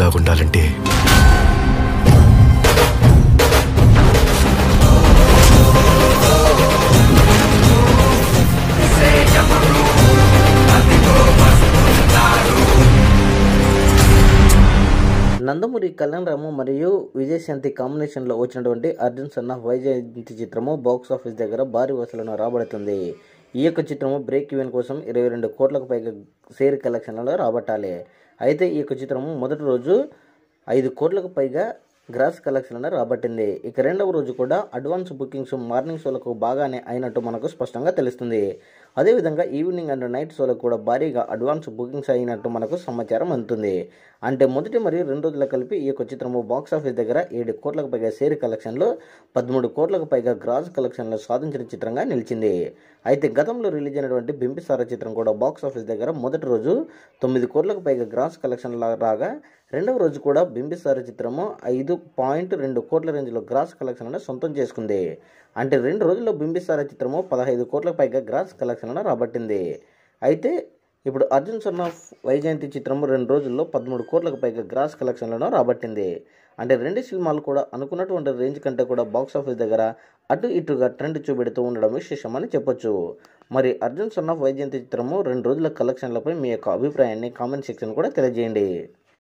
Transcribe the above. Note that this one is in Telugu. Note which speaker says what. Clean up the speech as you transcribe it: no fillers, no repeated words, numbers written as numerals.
Speaker 1: లాగుండాలంటే
Speaker 2: నందమూరి కళ్యాణ్ రాము మరియు విజయశాంతి కాంబినేషన్లో వచ్చినటువంటి అర్జున్ సన్ ఆఫ్ వైజయంతి చిత్రము బాక్స్ ఆఫీస్ దగ్గర భారీ వసూలను రాబడుతుంది. ఈ యొక్క చిత్రము బ్రేక్ ఈవెన్ కోసం 22 కోట్లకు పైగా షేర్ కలెక్షన్లలో రాబట్టాలి. అయితే ఈ యొక్క చిత్రము మొదటి రోజు 5 కోట్లకు పైగా గ్రాస్ కలెక్షన్లను రాబట్టింది. ఇక రెండవ రోజు కూడా అడ్వాన్స్ బుకింగ్స్ మార్నింగ్ షోలకు బాగానే అయినట్టు మనకు స్పష్టంగా తెలుస్తుంది. అదేవిధంగా ఈవినింగ్ అండ్ నైట్ షోలకు కూడా భారీగా అడ్వాన్స్ బుకింగ్స్ అయినట్టు మనకు సమాచారం అందుతుంది. అంటే మొదటి మరియు 2 రోజుల కలిపి ఈ యొక్క చిత్రము బాక్స్ ఆఫీస్ దగ్గర 7 కోట్లకు పైగా షేర్ కలెక్షన్లు 13 కోట్లకు పైగా గ్రాస్ కలెక్షన్లు సాధించిన చిత్రంగా నిలిచింది. అయితే గతంలో రిలీజ్ అయినటువంటి బింబిసారా చిత్రం కూడా బాక్స్ ఆఫీస్ దగ్గర మొదటి రోజు 9 కోట్లకు పైగా గ్రాస్ కలెక్షన్లు రాగా రెండవ రోజు కూడా బింబిసారా చిత్రము 5.2 కోట్ల రేంజ్లో గ్రాస్ కలెక్షన్లను సొంతం చేసుకుంది. అంటే 2 రోజుల్లో బింబిసారా చిత్రము 15 కోట్లకు పైగా గ్రాస్ కలెక్షన్లను రాబట్టింది. అయితే ఇప్పుడు అర్జున్ సన్ ఆఫ్ వైజయంతి చిత్రము 2 రోజుల్లో 13 కోట్లకు పైగా గ్రాస్ కలెక్షన్లను రాబట్టింది. అంటే 2 సినిమాలు కూడా అనుకున్నటువంటి రేంజ్ కంటే కూడా బాక్స్ ఆఫీస్ దగ్గర అటు ఇటుగా ట్రెండ్ చూపెడుతూ ఉండడం విశేషమని చెప్పొచ్చు. మరి అర్జున్ సన్ ఆఫ్ వైజయంతి చిత్రము 2 రోజుల కలెక్షన్లపై మీ యొక్క అభిప్రాయాన్ని కామెంట్ సెక్షన్ కూడా తెలియజేయండి.